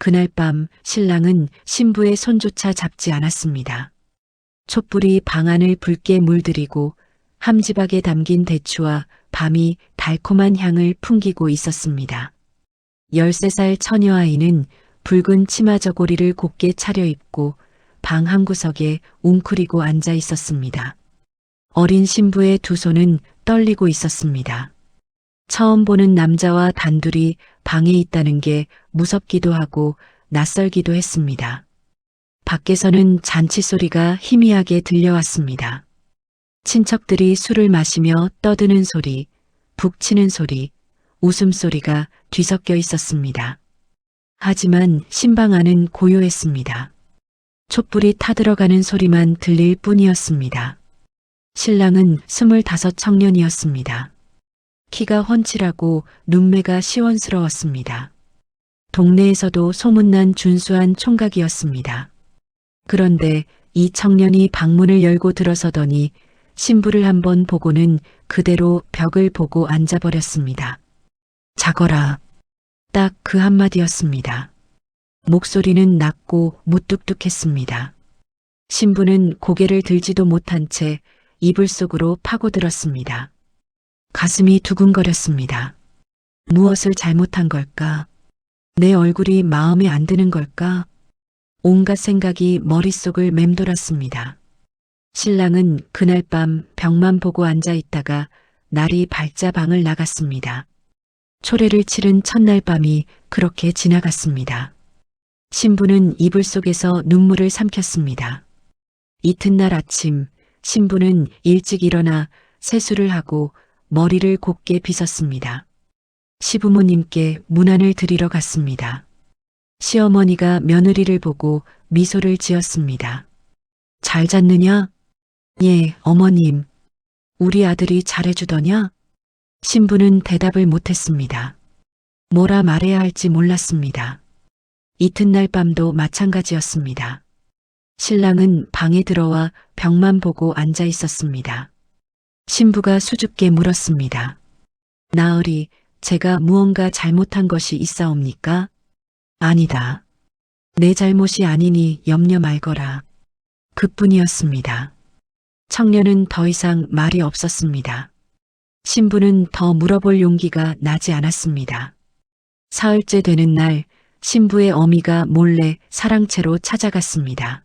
그날 밤 신랑은 신부의 손조차 잡지 않았습니다. 촛불이 방 안을 붉게 물들이고 함지박에 담긴 대추와 밤이 달콤한 향을 풍기고 있었습니다. 13살 처녀 아이는 붉은 치마 저고리를 곱게 차려입고 방 한구석에 웅크리고 앉아 있었습니다. 어린 신부의 두 손은 떨리고 있었습니다. 처음 보는 남자와 단둘이 방에 있다는 게 무섭기도 하고 낯설기도 했습니다. 밖에서는 잔치 소리가 희미하게 들려왔습니다. 친척들이 술을 마시며 떠드는 소리, 북치는 소리, 웃음소리가 뒤섞여 있었습니다. 하지만 신방 안은 고요했습니다. 촛불이 타들어가는 소리만 들릴 뿐이었습니다. 신랑은 25 청년이었습니다. 키가 훤칠하고 눈매가 시원스러웠습니다. 동네에서도 소문난 준수한 총각이었습니다. 그런데 이 청년이 방문을 열고 들어서더니 신부를 한번 보고는 그대로 벽을 보고 앉아버렸습니다. 자거라. 딱 그 한마디였습니다. 목소리는 낮고 무뚝뚝했습니다. 신부는 고개를 들지도 못한 채 이불 속으로 파고들었습니다. 가슴이 두근거렸습니다. 무엇을 잘못한 걸까? 내 얼굴이 마음에 안 드는 걸까? 온갖 생각이 머릿속을 맴돌았습니다. 신랑은 그날 밤 벽만 보고 앉아 있다가 날이 밝자 방을 나갔습니다. 초래를 치른 첫날 밤이 그렇게 지나갔습니다. 신부는 이불 속에서 눈물을 삼켰습니다. 이튿날 아침 신부는 일찍 일어나 세수를 하고 머리를 곱게 빗었습니다. 시부모님께 문안을 드리러 갔습니다. 시어머니가 며느리를 보고 미소를 지었습니다. 잘 잤느냐? 예, 어머님. 우리 아들이 잘해주더냐? 신부는 대답을 못했습니다. 뭐라 말해야 할지 몰랐습니다. 이튿날 밤도 마찬가지였습니다. 신랑은 방에 들어와 벽만 보고 앉아 있었습니다. 신부가 수줍게 물었습니다. 나으리, 제가 무언가 잘못한 것이 있사옵니까? 아니다. 내 잘못이 아니니 염려 말거라. 그뿐이었습니다. 청년은 더 이상 말이 없었습니다. 신부는 더 물어볼 용기가 나지 않았습니다. 사흘째 되는 날 신부의 어미가 몰래 사랑채로 찾아갔습니다.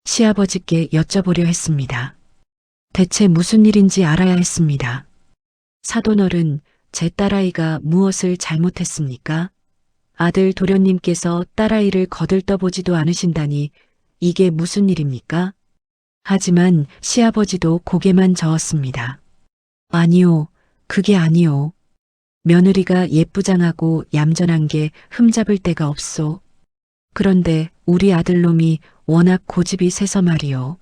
시아버지께 여쭤보려 했습니다. 대체 무슨 일인지 알아야 했습니다. 사돈어른, 제 딸아이가 무엇을 잘못했습니까? 아들 도련님께서 딸아이를 거들떠보지도 않으신다니 이게 무슨 일입니까? 하지만 시아버지도 고개만 저었습니다. 아니요, 그게 아니요. 며느리가 예쁘장하고 얌전한 게 흠잡을 데가 없소. 그런데 우리 아들놈이 워낙 고집이 세서 말이요.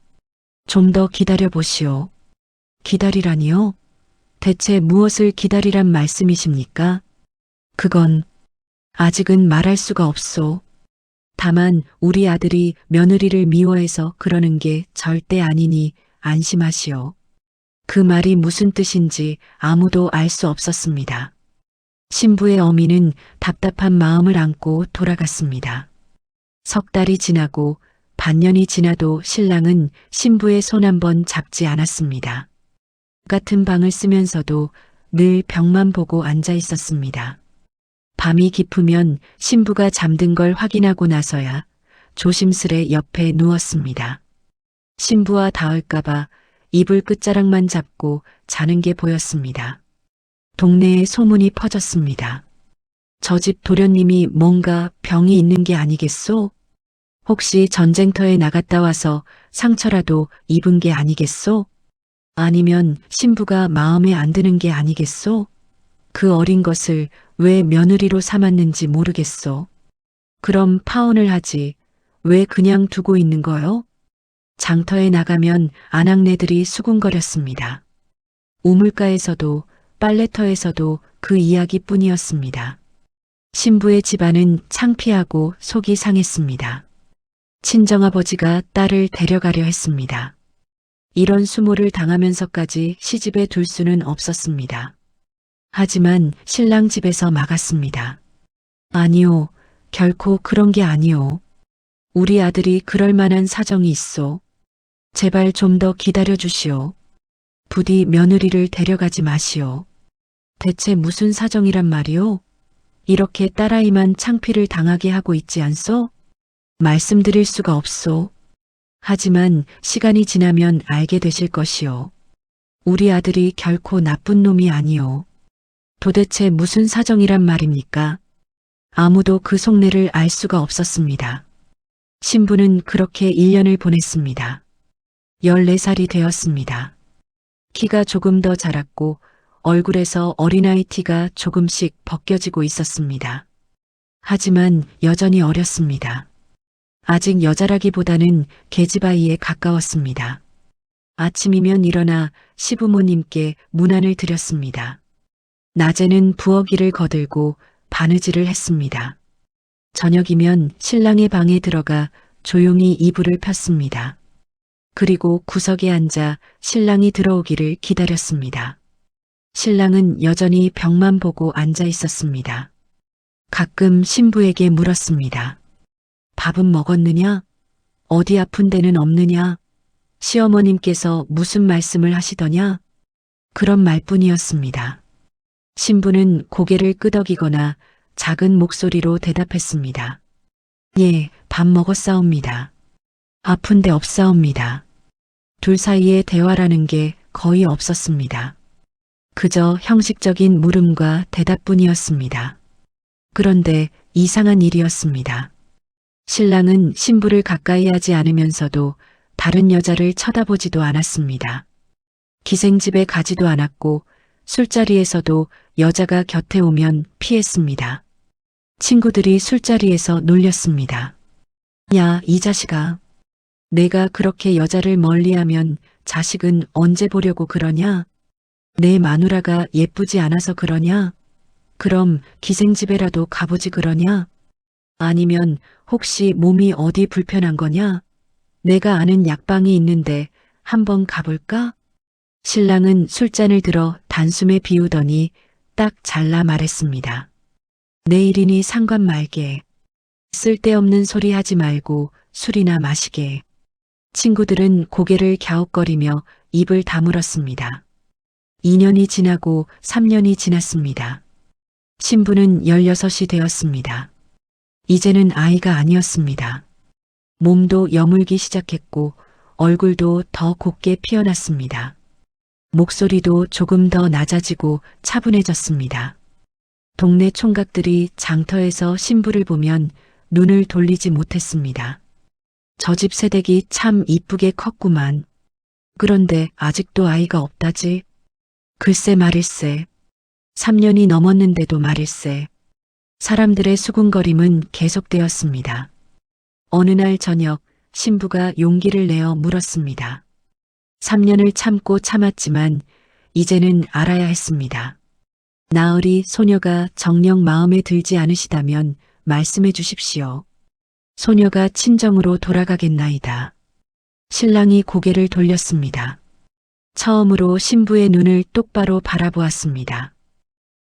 좀 더 기다려 보시오. 기다리라니요? 대체 무엇을 기다리란 말씀이십니까? 그건 아직은 말할 수가 없소. 다만 우리 아들이 며느리를 미워해서 그러는 게 절대 아니니 안심하시오. 그 말이 무슨 뜻인지 아무도 알 수 없었습니다. 신부의 어미는 답답한 마음을 안고 돌아갔습니다. 석 달이 지나고 반년이 지나도 신랑은 신부의 손 한 번 잡지 않았습니다. 같은 방을 쓰면서도 늘 벽만 보고 앉아 있었습니다. 밤이 깊으면 신부가 잠든 걸 확인하고 나서야 조심스레 옆에 누웠습니다. 신부와 닿을까봐 이불 끝자락만 잡고 자는 게 보였습니다. 동네에 소문이 퍼졌습니다. 저 집 도련님이 뭔가 병이 있는 게 아니겠소? 혹시 전쟁터에 나갔다 와서 상처라도 입은 게 아니겠소? 아니면 신부가 마음에 안 드는 게 아니겠소? 그 어린 것을 왜 며느리로 삼았는지 모르겠소. 그럼 파혼을 하지. 왜 그냥 두고 있는 거요? 장터에 나가면 아낙네들이 수군거렸습니다. 우물가에서도 빨래터에서도 그 이야기뿐이었습니다. 신부의 집안은 창피하고 속이 상했습니다. 친정아버지가 딸을 데려가려 했습니다. 이런 수모를 당하면서까지 시집에 둘 수는 없었습니다. 하지만 신랑 집에서 막았습니다. 아니요, 결코 그런 게 아니오. 우리 아들이 그럴 만한 사정이 있어. 제발 좀 더 기다려 주시오. 부디 며느리를 데려가지 마시오. 대체 무슨 사정이란 말이오? 이렇게 딸아이만 창피를 당하게 하고 있지 않소? 말씀드릴 수가 없소. 하지만 시간이 지나면 알게 되실 것이오. 우리 아들이 결코 나쁜 놈이 아니오. 도대체 무슨 사정이란 말입니까? 아무도 그 속내를 알 수가 없었습니다. 신부는 그렇게 1년을 보냈습니다. 14살이 되었습니다. 키가 조금 더 자랐고 얼굴에서 어린아이 티가 조금씩 벗겨지고 있었습니다. 하지만 여전히 어렸습니다. 아직 여자라기보다는 계집아이에 가까웠습니다. 아침이면 일어나 시부모님께 문안을 드렸습니다. 낮에는 부엌일을 거들고 바느질을 했습니다. 저녁이면 신랑의 방에 들어가 조용히 이불을 폈습니다. 그리고 구석에 앉아 신랑이 들어오기를 기다렸습니다. 신랑은 여전히 벽만 보고 앉아 있었습니다. 가끔 신부에게 물었습니다. 밥은 먹었느냐? 어디 아픈 데는 없느냐? 시어머님께서 무슨 말씀을 하시더냐? 그런 말뿐이었습니다. 신부는 고개를 끄덕이거나 작은 목소리로 대답했습니다. 예, 밥 먹었사옵니다. 아픈 데 없사옵니다. 둘 사이의 대화라는 게 거의 없었습니다. 그저 형식적인 물음과 대답뿐이었습니다. 그런데 이상한 일이었습니다. 신랑은 신부를 가까이 하지 않으면서도 다른 여자를 쳐다보지도 않았습니다. 기생집에 가지도 않았고 술자리에서도 여자가 곁에 오면 피했습니다. 친구들이 술자리에서 놀렸습니다. 야, 이 자식아. 내가 그렇게 여자를 멀리하면 자식은 언제 보려고 그러냐? 내 마누라가 예쁘지 않아서 그러냐? 그럼 기생집에라도 가보지 그러냐? 아니면 혹시 몸이 어디 불편한 거냐? 내가 아는 약방이 있는데 한번 가볼까? 신랑은 술잔을 들어 단숨에 비우더니 딱 잘라 말했습니다. 내일이니 상관 말게. 쓸데없는 소리 하지 말고 술이나 마시게. 친구들은 고개를 갸웃거리며 입을 다물었습니다. 2년이 지나고 3년이 지났습니다. 신부는 16이 되었습니다. 이제는 아이가 아니었습니다. 몸도 여물기 시작했고 얼굴도 더 곱게 피어났습니다. 목소리도 조금 더 낮아지고 차분해졌습니다. 동네 총각들이 장터에서 신부를 보면 눈을 돌리지 못했습니다. 저 집 새댁이 참 이쁘게 컸구만. 그런데 아직도 아이가 없다지. 글쎄 말일세. 3년이 넘었는데도 말일세. 사람들의 수군거림은 계속되었습니다. 어느 날 저녁 신부가 용기를 내어 물었습니다. 3년을 참고 참았지만 이제는 알아야 했습니다. 나으리 소녀가 정녕 마음에 들지 않으시다면 말씀해 주십시오. 소녀가 친정으로 돌아가겠나이다. 신랑이 고개를 돌렸습니다. 처음으로 신부의 눈을 똑바로 바라보았습니다.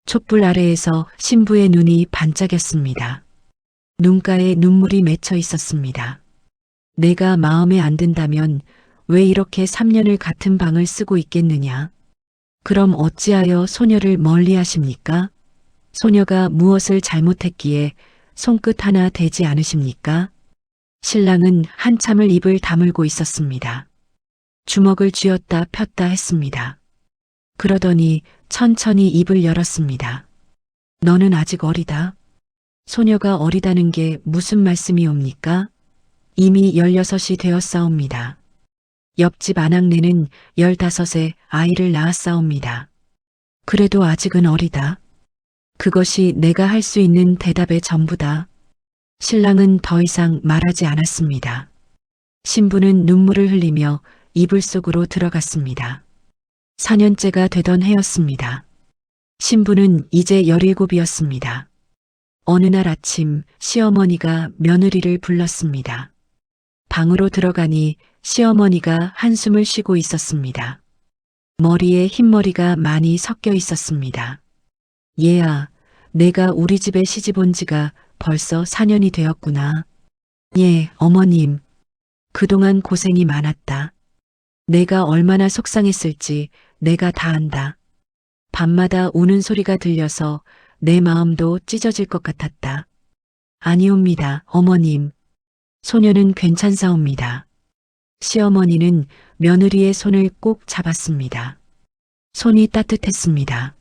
촛불 아래에서 신부의 눈이 반짝였습니다. 눈가에 눈물이 맺혀 있었습니다. 내가 마음에 안 든다면 왜 이렇게 3년을 같은 방을 쓰고 있겠느냐? 그럼 어찌하여 소녀를 멀리 하십니까? 소녀가 무엇을 잘못했기에 손끝 하나 대지 않으십니까? 신랑은 한참을 입을 다물고 있었습니다. 주먹을 쥐었다 폈다 했습니다. 그러더니 천천히 입을 열었습니다. 너는 아직 어리다. 소녀가 어리다는 게 무슨 말씀이옵니까? 이미 16이 되었사옵니다. 옆집 아낙네는 15에 아이를 낳았사옵니다. 그래도 아직은 어리다. 그것이 내가 할 수 있는 대답의 전부다. 신랑은 더 이상 말하지 않았습니다. 신부는 눈물을 흘리며 이불 속으로 들어갔습니다. 4년째가 되던 해였습니다. 신부는 이제 17이었습니다. 어느 날 아침 시어머니가 며느리를 불렀습니다. 방으로 들어가니 시어머니가 한숨을 쉬고 있었습니다. 머리에 흰머리가 많이 섞여 있었습니다. 얘야, 내가 우리 집에 시집 온 지가 벌써 4년이 되었구나. 예, 어머님. 그동안 고생이 많았다. 내가 얼마나 속상했을지 내가 다 안다. 밤마다 우는 소리가 들려서 내 마음도 찢어질 것 같았다. 아니옵니다, 어머님. 소녀는 괜찮사옵니다. 시어머니는 며느리의 손을 꼭 잡았습니다. 손이 따뜻했습니다.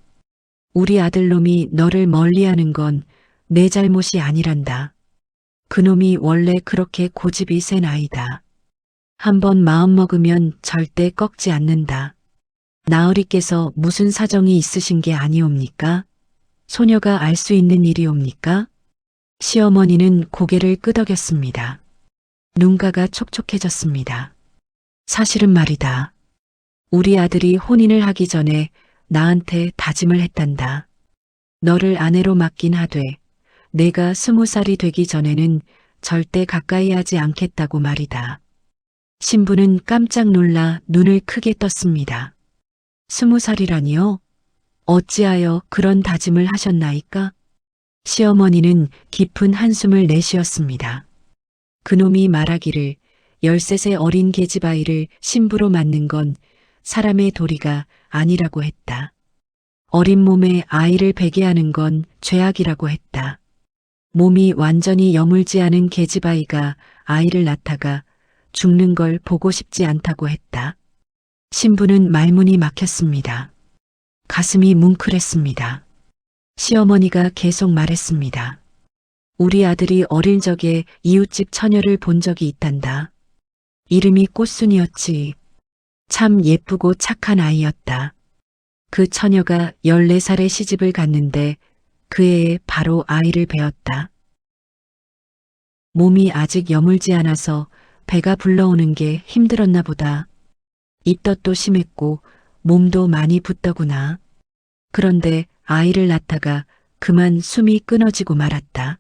우리 아들놈이 너를 멀리하는 건 내 잘못이 아니란다. 그놈이 원래 그렇게 고집이 센 아이다. 한번 마음먹으면 절대 꺾지 않는다. 나으리께서 무슨 사정이 있으신 게 아니옵니까? 소녀가 알 수 있는 일이옵니까? 시어머니는 고개를 끄덕였습니다. 눈가가 촉촉해졌습니다. 사실은 말이다. 우리 아들이 혼인을 하기 전에 나한테 다짐을 했단다. 너를 아내로 맡긴 하되 내가 20살이 되기 전에는 절대 가까이 하지 않겠다고 말이다. 신부는 깜짝 놀라 눈을 크게 떴습니다. 20살이라니요? 어찌하여 그런 다짐을 하셨나이까? 시어머니는 깊은 한숨을 내쉬었습니다. 그놈이 말하기를 13세 어린 계집아이를 신부로 맡는 건 사람의 도리가 아니라고 했다. 어린 몸에 아이를 베게 하는 건 죄악이라고 했다. 몸이 완전히 여물지 않은 계집아이가 아이를 낳다가 죽는 걸 보고 싶지 않다고 했다. 신부는 말문이 막혔습니다. 가슴이 뭉클했습니다. 시어머니가 계속 말했습니다. 우리 아들이 어릴 적에 이웃집 처녀를 본 적이 있단다. 이름이 꽃순이었지. 참 예쁘고 착한 아이였다. 그 처녀가 14살에 시집을 갔는데 그 해에 바로 아이를 베었다. 몸이 아직 여물지 않아서 배가 불러오는 게 힘들었나 보다. 입덧도 심했고 몸도 많이 붓더구나. 그런데 아이를 낳다가 그만 숨이 끊어지고 말았다.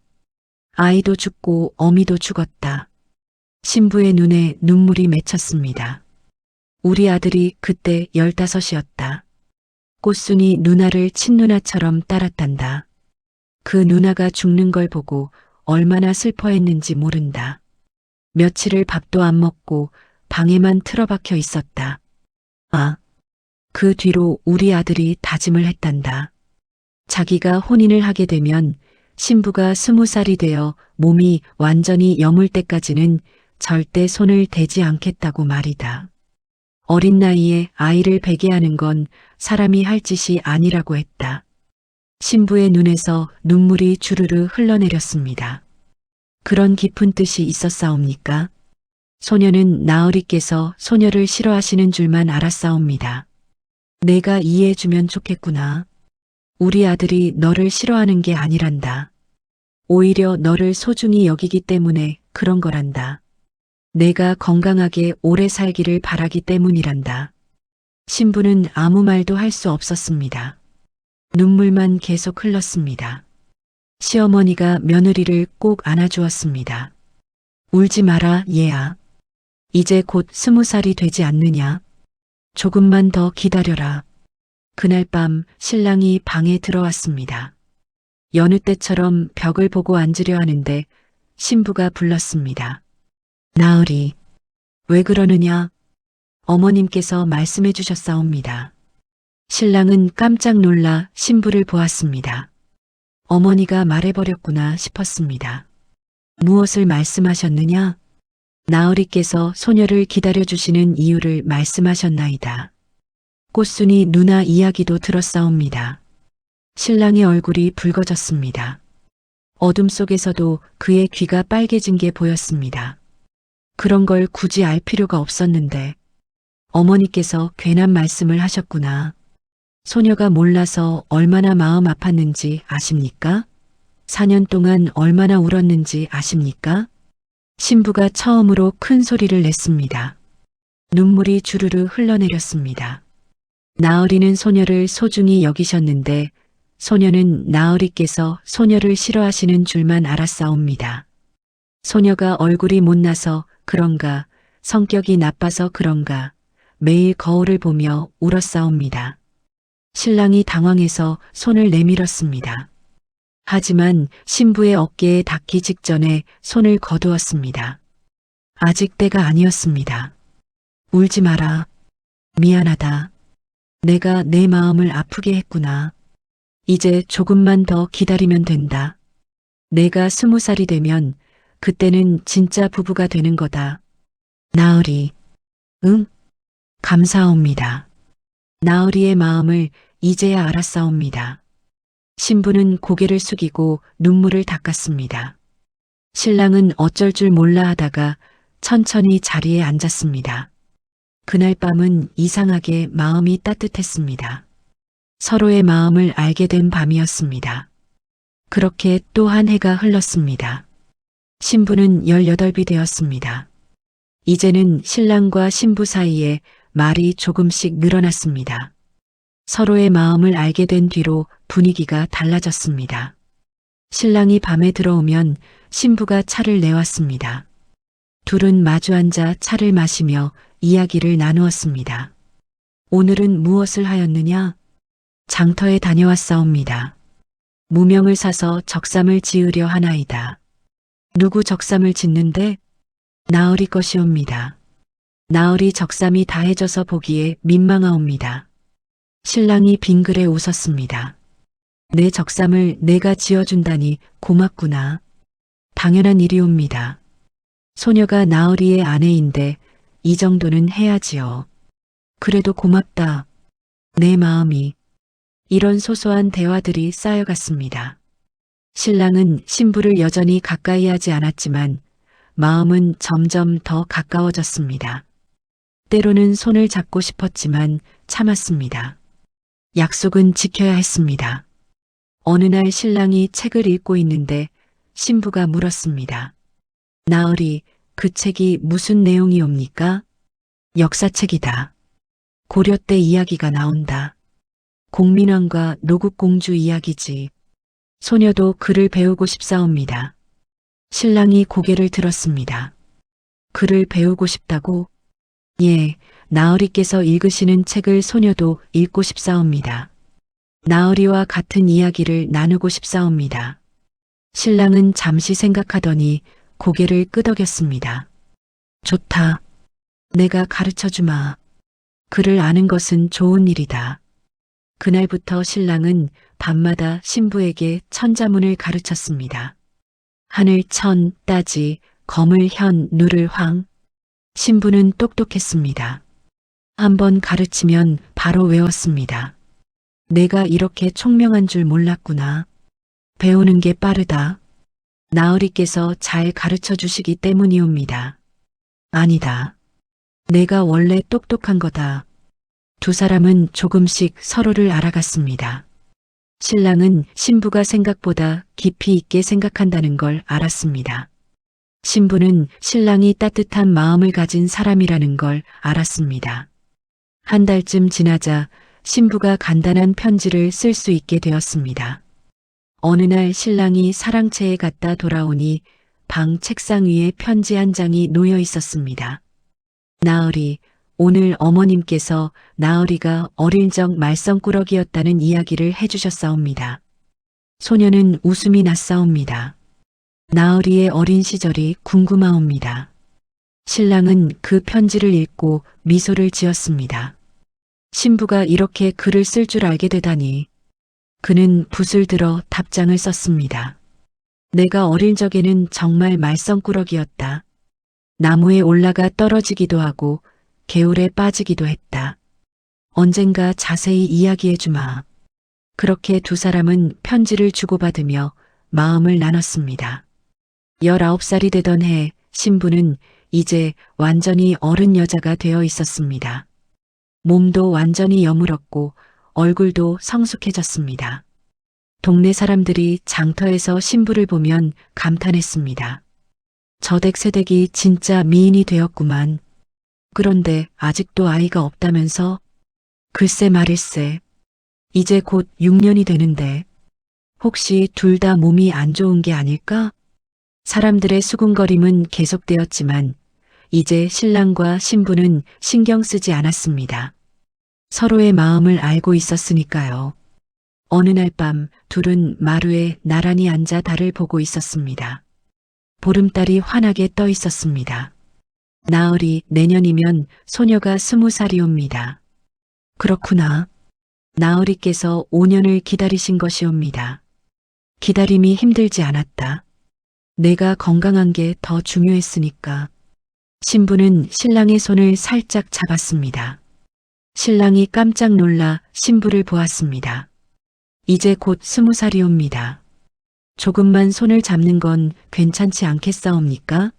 아이도 죽고 어미도 죽었다. 신부의 눈에 눈물이 맺혔습니다. 우리 아들이 그때 15이었다. 꽃순이 누나를 친누나처럼 따랐단다. 그 누나가 죽는 걸 보고 얼마나 슬퍼했는지 모른다. 며칠을 밥도 안 먹고 방에만 틀어박혀 있었다. 아, 그 뒤로 우리 아들이 다짐을 했단다. 자기가 혼인을 하게 되면 신부가 20살이 되어 몸이 완전히 여물 때까지는 절대 손을 대지 않겠다고 말이다. 어린 나이에 아이를 베게 하는 건 사람이 할 짓이 아니라고 했다. 신부의 눈에서 눈물이 주르르 흘러내렸습니다. 그런 깊은 뜻이 있었사옵니까? 소녀는 나으리께서 소녀를 싫어하시는 줄만 알았사옵니다. 내가 이해해주면 좋겠구나. 우리 아들이 너를 싫어하는 게 아니란다. 오히려 너를 소중히 여기기 때문에 그런 거란다. 내가 건강하게 오래 살기를 바라기 때문이란다. 신부는 아무 말도 할 수 없었습니다. 눈물만 계속 흘렀습니다. 시어머니가 며느리를 꼭 안아주었습니다. 울지 마라, 얘야. 이제 곧 20살이 되지 않느냐. 조금만 더 기다려라. 그날 밤 신랑이 방에 들어왔습니다. 여느 때처럼 벽을 보고 앉으려 하는데 신부가 불렀습니다. 나으리, 왜 그러느냐? 어머님께서 말씀해 주셨사옵니다. 신랑은 깜짝 놀라 신부를 보았습니다. 어머니가 말해버렸구나 싶었습니다. 무엇을 말씀하셨느냐? 나으리께서 소녀를 기다려주시는 이유를 말씀하셨나이다. 꽃순이 누나 이야기도 들었사옵니다. 신랑의 얼굴이 붉어졌습니다. 어둠 속에서도 그의 귀가 빨개진 게 보였습니다. 그런 걸 굳이 알 필요가 없었는데 어머니께서 괜한 말씀을 하셨구나. 소녀가 몰라서 얼마나 마음 아팠는지 아십니까? 4년 동안 얼마나 울었는지 아십니까? 신부가 처음으로 큰 소리를 냈습니다. 눈물이 주르르 흘러내렸습니다. 나으리는 소녀를 소중히 여기셨는데 소녀는 나으리께서 소녀를 싫어하시는 줄만 알았사옵니다. 소녀가 얼굴이 못나서 그런가, 성격이 나빠서 그런가, 매일 거울을 보며 울었사옵니다. 신랑이 당황해서 손을 내밀었습니다. 하지만 신부의 어깨에 닿기 직전에 손을 거두었습니다. 아직 때가 아니었습니다. 울지 마라. 미안하다. 내가 내 마음을 아프게 했구나. 이제 조금만 더 기다리면 된다. 내가 20살이 되면 그때는 진짜 부부가 되는 거다. 나으리. 응? 감사합니다. 나으리의 마음을 이제야 알았사옵니다. 신부는 고개를 숙이고 눈물을 닦았습니다. 신랑은 어쩔 줄 몰라 하다가 천천히 자리에 앉았습니다. 그날 밤은 이상하게 마음이 따뜻했습니다. 서로의 마음을 알게 된 밤이었습니다. 그렇게 또 한 해가 흘렀습니다. 신부는 18이 되었습니다. 이제는 신랑과 신부 사이에 말이 조금씩 늘어났습니다. 서로의 마음을 알게 된 뒤로 분위기가 달라졌습니다. 신랑이 밤에 들어오면 신부가 차를 내왔습니다. 둘은 마주 앉아 차를 마시며 이야기를 나누었습니다. 오늘은 무엇을 하였느냐? 장터에 다녀왔사옵니다. 무명을 사서 적삼을 지으려 하나이다. 누구 적삼을 짓는데? 나으리 것이옵니다. 나으리 적삼이 다해져서 보기에 민망하옵니다. 신랑이 빙그레 웃었습니다. 내 적삼을 내가 지어준다니 고맙구나. 당연한 일이옵니다. 소녀가 나으리의 아내인데 이 정도는 해야지요. 그래도 고맙다. 내 마음이. 이런 소소한 대화들이 쌓여갔습니다. 신랑은 신부를 여전히 가까이 하지 않았지만 마음은 점점 더 가까워졌습니다. 때로는 손을 잡고 싶었지만 참았습니다. 약속은 지켜야 했습니다. 어느 날 신랑이 책을 읽고 있는데 신부가 물었습니다. 나으리, 그 책이 무슨 내용이옵니까? 역사책이다. 고려 때 이야기가 나온다. 공민왕과 노국공주 이야기지. 소녀도 글을 배우고 싶사옵니다. 신랑이 고개를 들었습니다. 글을 배우고 싶다고? 예, 나으리께서 읽으시는 책을 소녀도 읽고 싶사옵니다. 나으리와 같은 이야기를 나누고 싶사옵니다. 신랑은 잠시 생각하더니 고개를 끄덕였습니다. 좋다. 내가 가르쳐주마. 글을 아는 것은 좋은 일이다. 그날부터 신랑은 밤마다 신부에게 천자문을 가르쳤습니다. 하늘 천, 따지, 검을 현, 누를 황. 신부는 똑똑했습니다. 한번 가르치면 바로 외웠습니다. 내가 이렇게 총명한 줄 몰랐구나. 배우는 게 빠르다. 나으리께서 잘 가르쳐 주시기 때문이옵니다. 아니다. 내가 원래 똑똑한 거다. 두 사람은 조금씩 서로를 알아갔습니다. 신랑은 신부가 생각보다 깊이 있게 생각한다는 걸 알았습니다. 신부는 신랑이 따뜻한 마음을 가진 사람이라는 걸 알았습니다. 한 달쯤 지나자 신부가 간단한 편지를 쓸 수 있게 되었습니다. 어느 날 신랑이 사랑채에 갔다 돌아오니 방 책상 위에 편지 한 장이 놓여 있었습니다. 나으리, 오늘 어머님께서 나으리가 어릴 적 말썽꾸러기였다는 이야기를 해주셨사옵니다. 소녀는 웃음이 났사옵니다. 나으리의 어린 시절이 궁금하옵니다. 신랑은 그 편지를 읽고 미소를 지었습니다. 신부가 이렇게 글을 쓸 줄 알게 되다니. 그는 붓을 들어 답장을 썼습니다. 내가 어릴 적에는 정말 말썽꾸러기였다. 나무에 올라가 떨어지기도 하고 개울에 빠지기도 했다. 언젠가 자세히 이야기해주마. 그렇게 두 사람은 편지를 주고받으며 마음을 나눴습니다. 19살이 되던 해 신부는 이제 완전히 어른 여자가 되어 있었습니다. 몸도 완전히 여물었고 얼굴도 성숙해졌습니다. 동네 사람들이 장터에서 신부를 보면 감탄했습니다. 저댁새댁이 진짜 미인이 되었구만. 그런데 아직도 아이가 없다면서? 글쎄 말일세. 이제 곧 6년이 되는데 혹시 둘 다 몸이 안 좋은 게 아닐까? 사람들의 수군거림은 계속되었지만 이제 신랑과 신부는 신경 쓰지 않았습니다. 서로의 마음을 알고 있었으니까요. 어느 날 밤 둘은 마루에 나란히 앉아 달을 보고 있었습니다. 보름달이 환하게 떠 있었습니다. 나으리, 내년이면 소녀가 20살이옵니다. 그렇구나. 나으리께서 5년을 기다리신 것이옵니다. 기다림이 힘들지 않았다. 내가 건강한 게 더 중요했으니까. 신부는 신랑의 손을 살짝 잡았습니다. 신랑이 깜짝 놀라 신부를 보았습니다. 이제 곧 20살이옵니다. 조금만 손을 잡는 건 괜찮지 않겠사옵니까?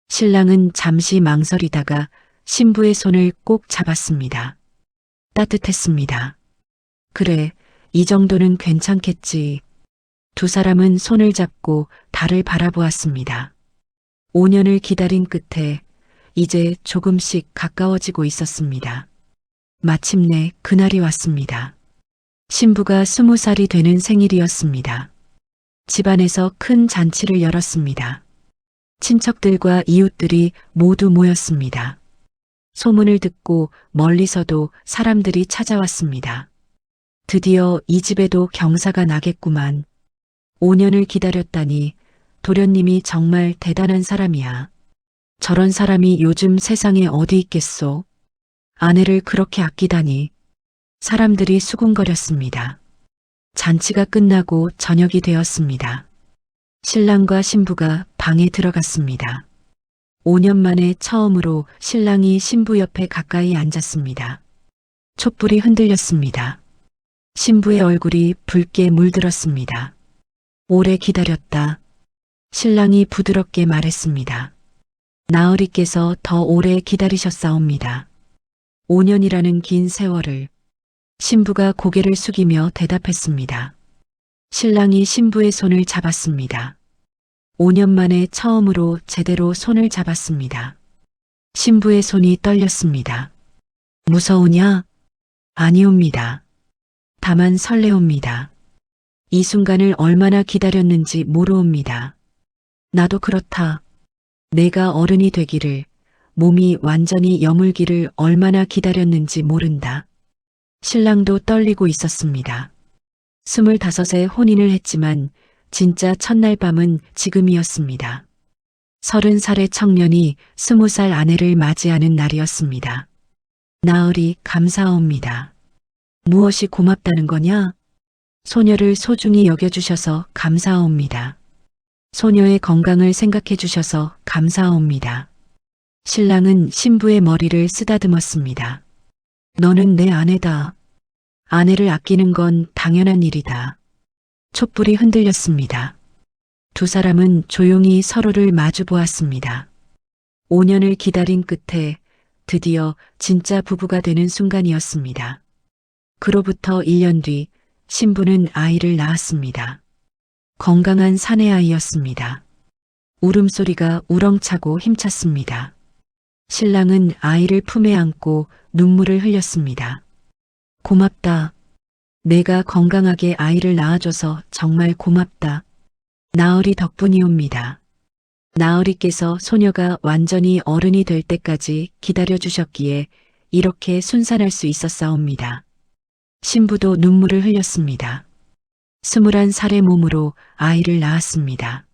신랑은 잠시 망설이다가 신부의 손을 꼭 잡았습니다. 따뜻했습니다. 그래, 이 정도는 괜찮겠지. 두 사람은 손을 잡고 달을 바라보았습니다. 5년을 기다린 끝에 이제 조금씩 가까워지고 있었습니다. 마침내 그날이 왔습니다. 신부가 20살이 되는 생일이었습니다. 집안에서 큰 잔치를 열었습니다. 친척들과 이웃들이 모두 모였습니다. 소문을 듣고 멀리서도 사람들이 찾아왔습니다. 드디어 이 집에도 경사가 나겠구만. 5년을 기다렸다니 도련님이 정말 대단한 사람이야. 저런 사람이 요즘 세상에 어디 있겠소? 아내를 그렇게 아끼다니. 사람들이 수군거렸습니다. 잔치가 끝나고 저녁이 되었습니다. 신랑과 신부가 방에 들어갔습니다. 5년 만에 처음으로 신랑이 신부 옆에 가까이 앉았습니다. 촛불이 흔들렸습니다. 신부의 얼굴이 붉게 물들었습니다. 오래 기다렸다. 신랑이 부드럽게 말했습니다. 나으리께서 더 오래 기다리셨사옵니다. 5년이라는 긴 세월을. 신부가 고개를 숙이며 대답했습니다. 신랑이 신부의 손을 잡았습니다. 5년 만에 처음으로 제대로 손을 잡았습니다. 신부의 손이 떨렸습니다. 무서우냐? 아니옵니다. 다만 설레옵니다. 이 순간을 얼마나 기다렸는지 모르옵니다. 나도 그렇다. 내가 어른이 되기를, 몸이 완전히 여물기를 얼마나 기다렸는지 모른다. 신랑도 떨리고 있었습니다. 25에 혼인을 했지만 진짜 첫날 밤은 지금이었습니다. 30살의 청년이 20살 아내를 맞이하는 날이었습니다. 나으리 감사합니다. 무엇이 고맙다는 거냐? 소녀를 소중히 여겨주셔서 감사합니다. 소녀의 건강을 생각해 주셔서 감사합니다. 신랑은 신부의 머리를 쓰다듬었습니다. 너는 내 아내다. 아내를 아끼는 건 당연한 일이다. 촛불이 흔들렸습니다. 두 사람은 조용히 서로를 마주 보았습니다. 5년을 기다린 끝에 드디어 진짜 부부가 되는 순간이었습니다. 그로부터 1년 뒤 신부는 아이를 낳았습니다. 건강한 사내아이였습니다. 울음소리가 우렁차고 힘찼습니다. 신랑은 아이를 품에 안고 눈물을 흘렸습니다. 고맙다. 내가 건강하게 아이를 낳아줘서 정말 고맙다. 나으리 덕분이옵니다. 나으리께서 소녀가 완전히 어른이 될 때까지 기다려주셨기에 이렇게 순산할 수 있었사옵니다. 신부도 눈물을 흘렸습니다. 21살의 몸으로 아이를 낳았습니다.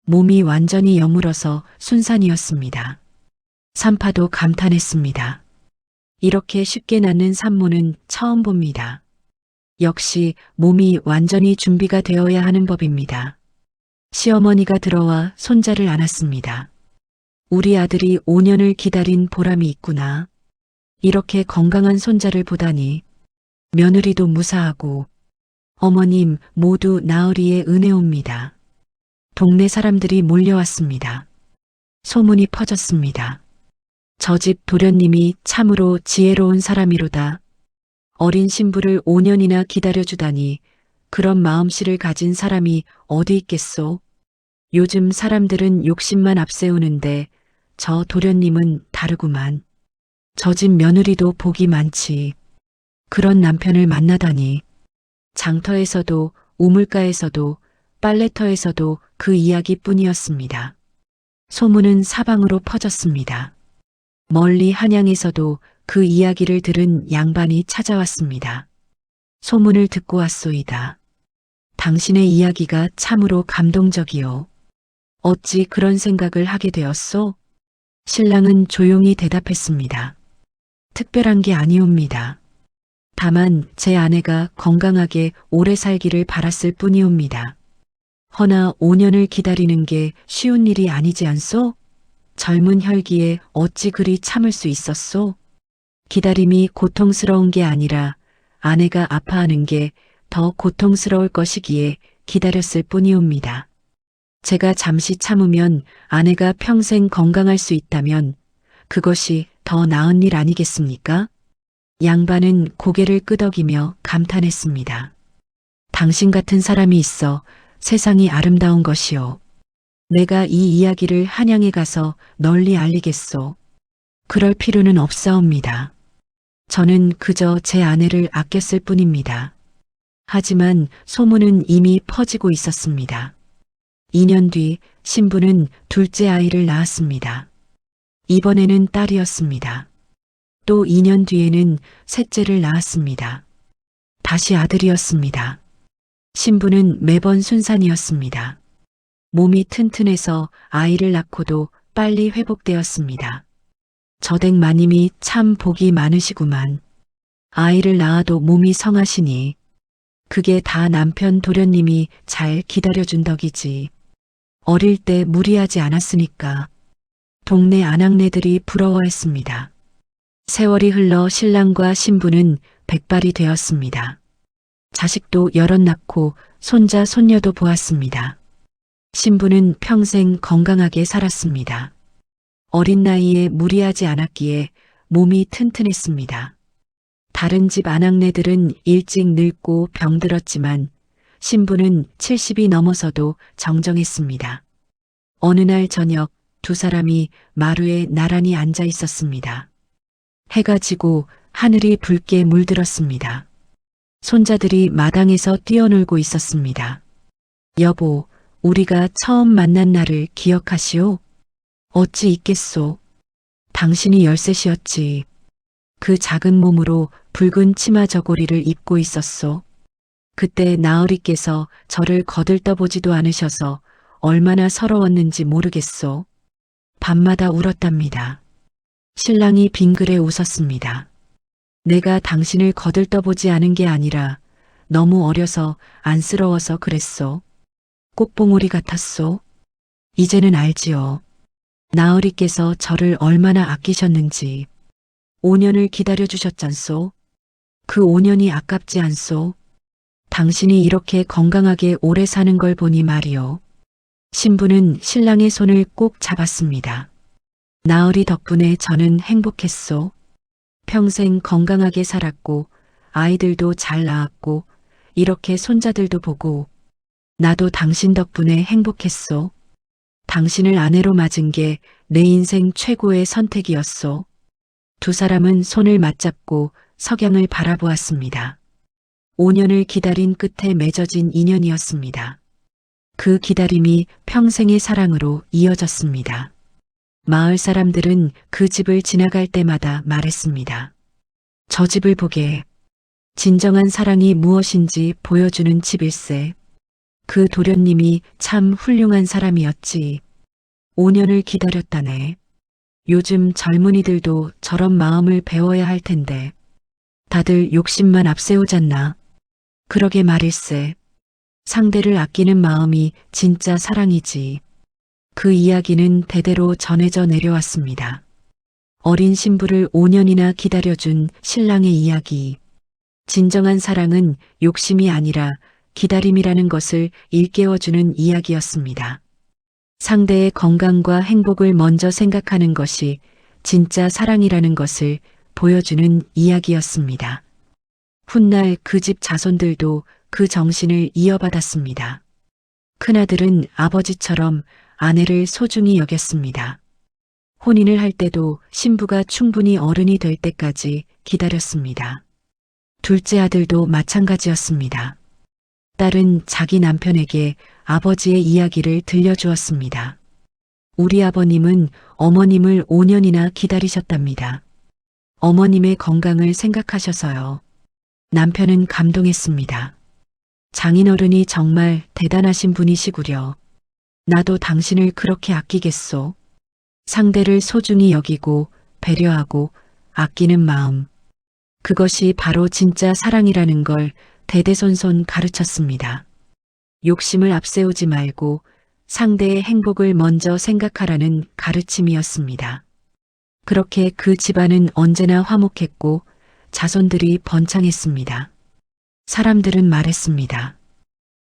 몸이 완전히 여물어서 순산이었습니다. 산파도 감탄했습니다. 이렇게 쉽게 낳는 산모는 처음 봅니다. 역시 몸이 완전히 준비가 되어야 하는 법입니다. 시어머니가 들어와 손자를 안았습니다. 우리 아들이 5년을 기다린 보람이 있구나. 이렇게 건강한 손자를 보다니. 며느리도 무사하고 어머님 모두 나으리의 은혜옵니다. 동네 사람들이 몰려왔습니다. 소문이 퍼졌습니다. 저 집 도련님이 참으로 지혜로운 사람이로다. 어린 신부를 5년이나 기다려주다니 그런 마음씨를 가진 사람이 어디 있겠소? 요즘 사람들은 욕심만 앞세우는데 저 도련님은 다르구만. 저 집 며느리도 복이 많지. 그런 남편을 만나다니. 장터에서도 우물가에서도 빨래터에서도 그 이야기뿐이었습니다. 소문은 사방으로 퍼졌습니다. 멀리 한양에서도 그 이야기를 들은 양반이 찾아왔습니다. 소문을 듣고 왔소이다. 당신의 이야기가 참으로 감동적이요. 어찌 그런 생각을 하게 되었소? 신랑은 조용히 대답했습니다. 특별한 게 아니옵니다. 다만 제 아내가 건강하게 오래 살기를 바랐을 뿐이옵니다. 허나 5년을 기다리는 게 쉬운 일이 아니지 않소? 젊은 혈기에 어찌 그리 참을 수 있었소? 기다림이 고통스러운 게 아니라 아내가 아파하는 게 더 고통스러울 것이기에 기다렸을 뿐이옵니다. 제가 잠시 참으면 아내가 평생 건강할 수 있다면 그것이 더 나은 일 아니겠습니까? 양반은 고개를 끄덕이며 감탄했습니다. 당신 같은 사람이 있어 세상이 아름다운 것이요. 내가 이 이야기를 한양에 가서 널리 알리겠소. 그럴 필요는 없사옵니다. 저는 그저 제 아내를 아꼈을 뿐입니다. 하지만 소문은 이미 퍼지고 있었습니다. 2년 뒤 신부는 둘째 아이를 낳았습니다. 이번에는 딸이었습니다. 또 2년 뒤에는 셋째를 낳았습니다. 다시 아들이었습니다. 신부는 매번 순산이었습니다. 몸이 튼튼해서 아이를 낳고도 빨리 회복되었습니다. 저댁 마님이 참 복이 많으시구만. 아이를 낳아도 몸이 성하시니 그게 다 남편 도련님이 잘 기다려준 덕이지. 어릴 때 무리하지 않았으니까. 동네 아낙네들이 부러워했습니다. 세월이 흘러 신랑과 신부는 백발이 되었습니다. 자식도 여럿 낳고 손자 손녀도 보았습니다. 신부는 평생 건강하게 살았습니다. 어린 나이에 무리하지 않았기에 몸이 튼튼했습니다. 다른 집 아낙네들은 일찍 늙고 병들었지만 신부는 70이 넘어서도 정정했습니다. 어느 날 저녁 두 사람이 마루에 나란히 앉아 있었습니다. 해가 지고 하늘이 붉게 물들었습니다. 손자들이 마당에서 뛰어놀고 있었습니다. 여보, 우리가 처음 만난 날을 기억하시오? 어찌 있겠소. 당신이 13이었지. 그 작은 몸으로 붉은 치마 저고리를 입고 있었소. 그때 나으리께서 저를 거들떠보지도 않으셔서 얼마나 서러웠는지 모르겠소. 밤마다 울었답니다. 신랑이 빙그레 웃었습니다. 내가 당신을 거들떠보지 않은 게 아니라 너무 어려서 안쓰러워서 그랬소. 꽃봉오리 같았소. 이제는 알지요. 나으리께서 저를 얼마나 아끼셨는지. 5년을 기다려주셨잖소. 그 5년이 아깝지 않소. 당신이 이렇게 건강하게 오래 사는 걸 보니 말이요. 신부는 신랑의 손을 꼭 잡았습니다. 나으리 덕분에 저는 행복했소. 평생 건강하게 살았고 아이들도 잘 낳았고 이렇게 손자들도 보고 나도 당신 덕분에 행복했소. 당신을 아내로 맞은 게 내 인생 최고의 선택이었소. 두 사람은 손을 맞잡고 석양을 바라보았습니다. 5년을 기다린 끝에 맺어진 인연이었습니다. 그 기다림이 평생의 사랑으로 이어졌습니다. 마을 사람들은 그 집을 지나갈 때마다 말했습니다. 저 집을 보게. 진정한 사랑이 무엇인지 보여주는 집일세. 그 도련님이 참 훌륭한 사람이었지. 5년을 기다렸다네. 요즘 젊은이들도 저런 마음을 배워야 할 텐데. 다들 욕심만 앞세우잖나. 그러게 말일세. 상대를 아끼는 마음이 진짜 사랑이지. 그 이야기는 대대로 전해져 내려왔습니다. 어린 신부를 5년이나 기다려준 신랑의 이야기. 진정한 사랑은 욕심이 아니라 기다림이라는 것을 일깨워주는 이야기였습니다. 상대의 건강과 행복을 먼저 생각하는 것이 진짜 사랑이라는 것을 보여주는 이야기였습니다. 훗날 그 집 자손들도 그 정신을 이어받았습니다. 큰아들은 아버지처럼 아내를 소중히 여겼습니다. 혼인을 할 때도 신부가 충분히 어른이 될 때까지 기다렸습니다. 둘째 아들도 마찬가지였습니다. 딸은 자기 남편에게 아버지의 이야기를 들려주었습니다. 우리 아버님은 어머님을 5년이나 기다리셨답니다. 어머님의 건강을 생각하셔서요. 남편은 감동했습니다. 장인어른이 정말 대단하신 분이시구려. 나도 당신을 그렇게 아끼겠소. 상대를 소중히 여기고 배려하고 아끼는 마음. 그것이 바로 진짜 사랑이라는 걸 대대손손 가르쳤습니다. 욕심을 앞세우지 말고 상대의 행복을 먼저 생각하라는 가르침이었습니다. 그렇게 그 집안은 언제나 화목했고 자손들이 번창했습니다. 사람들은 말했습니다.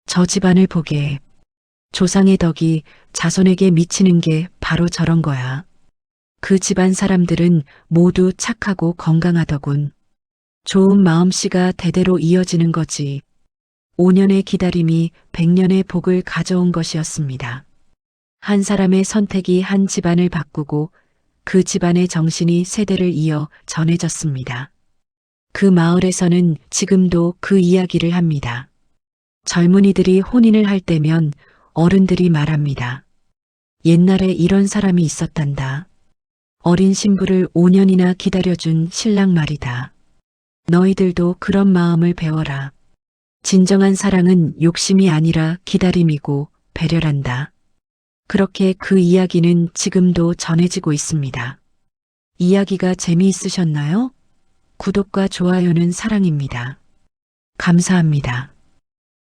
저 집안을 보게. 조상의 덕이 자손에게 미치는 게 바로 저런 거야. 그 집안 사람들은 모두 착하고 건강하더군. 좋은 마음씨가 대대로 이어지는 거지. 5년의 기다림이 100년의 복을 가져온 것이었습니다. 한 사람의 선택이 한 집안을 바꾸고 그 집안의 정신이 세대를 이어 전해졌습니다. 그 마을에서는 지금도 그 이야기를 합니다. 젊은이들이 혼인을 할 때면 어른들이 말합니다. 옛날에 이런 사람이 있었단다. 어린 신부를 5년이나 기다려준 신랑 말이다. 너희들도 그런 마음을 배워라. 진정한 사랑은 욕심이 아니라 기다림이고 배려란다. 그렇게 그 이야기는 지금도 전해지고 있습니다. 이야기가 재미있으셨나요? 구독과 좋아요는 사랑입니다. 감사합니다.